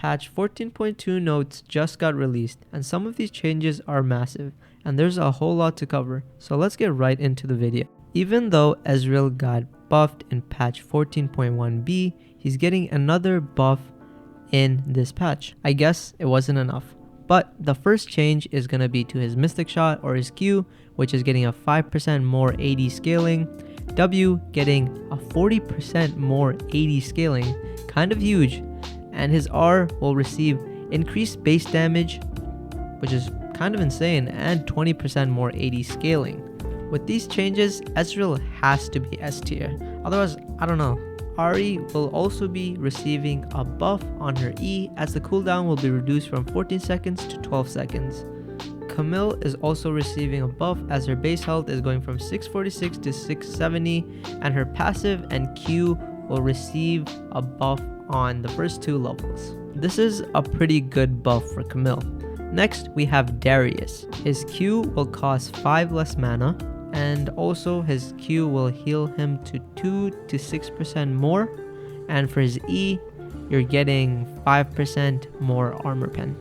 patch 14.2 notes just got released, and some of these changes are massive, and there's a whole lot to cover, so let's get right into the video. Even though Ezreal got buffed in patch 14.1b, he's getting another buff in this patch. I guess it wasn't enough. But the first change is going to be to his Mystic Shot or his Q, which is getting a 5% more AD scaling. W getting a 40% more AD scaling, kind of huge. And his R will receive increased base damage, which is kind of insane, and 20% more AD scaling. With these changes, Ezreal has to be S tier. Otherwise, I don't know. Ahri will also be receiving a buff on her E, as the cooldown will be reduced from 14 seconds to 12 seconds. Camille is also receiving a buff, as her base health is going from 646 to 670, and her passive and Q will receive a buff on the first two levels. This is a pretty good buff for Camille. Next, we have Darius. His Q will cost 5 less mana, and also his Q will heal him to 2 to 6% more, and for his E, you're getting 5% more armor pen.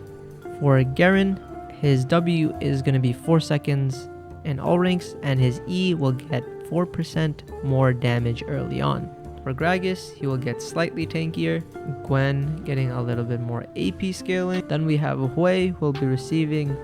For Garen, his W is going to be 4 seconds in all ranks, and his E will get 4% more damage early on. For Gragas, he will get slightly tankier, Gwen getting a little bit more AP scaling. Then we have Hui, who will be receiving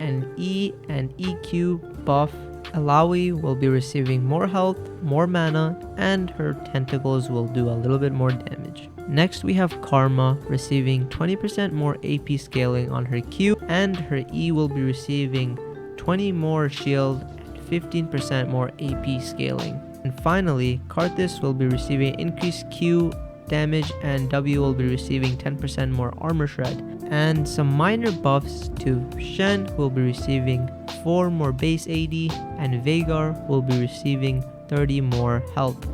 an E and EQ buff. Alawi will be receiving more health, more mana, and her tentacles will do a little bit more damage. Next, we have Karma receiving 20% more AP scaling on her Q, and her E will be receiving 20 more shield and 15% more AP scaling. And finally, Karthus will be receiving increased Q damage, and W will be receiving 10% more armor shred. And some minor buffs to Shen, who will be receiving 4 more base AD, and Veigar will be receiving 30 more health.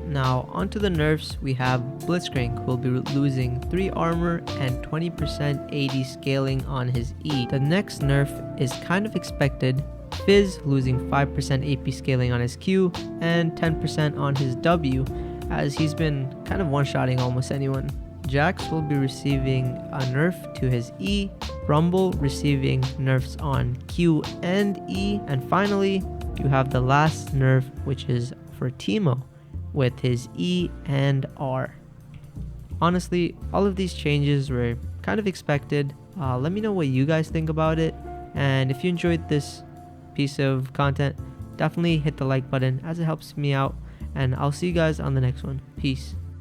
Now onto the nerfs, we have Blitzcrank, who will be losing 3 armor and 20% AD scaling on his E. The next nerf is kind of expected, Fizz losing 5% AP scaling on his Q and 10% on his W, as he's been kind of one-shotting almost anyone. Jax will be receiving a nerf to his E, Rumble receiving nerfs on Q and E, and finally you have the last nerf, which is for Teemo with his E and R. Honestly, all of these changes were kind of expected. Let me know what you guys think about it, and if you enjoyed this piece of content, definitely hit the like button as it helps me out, and I'll see you guys on the next one. Peace.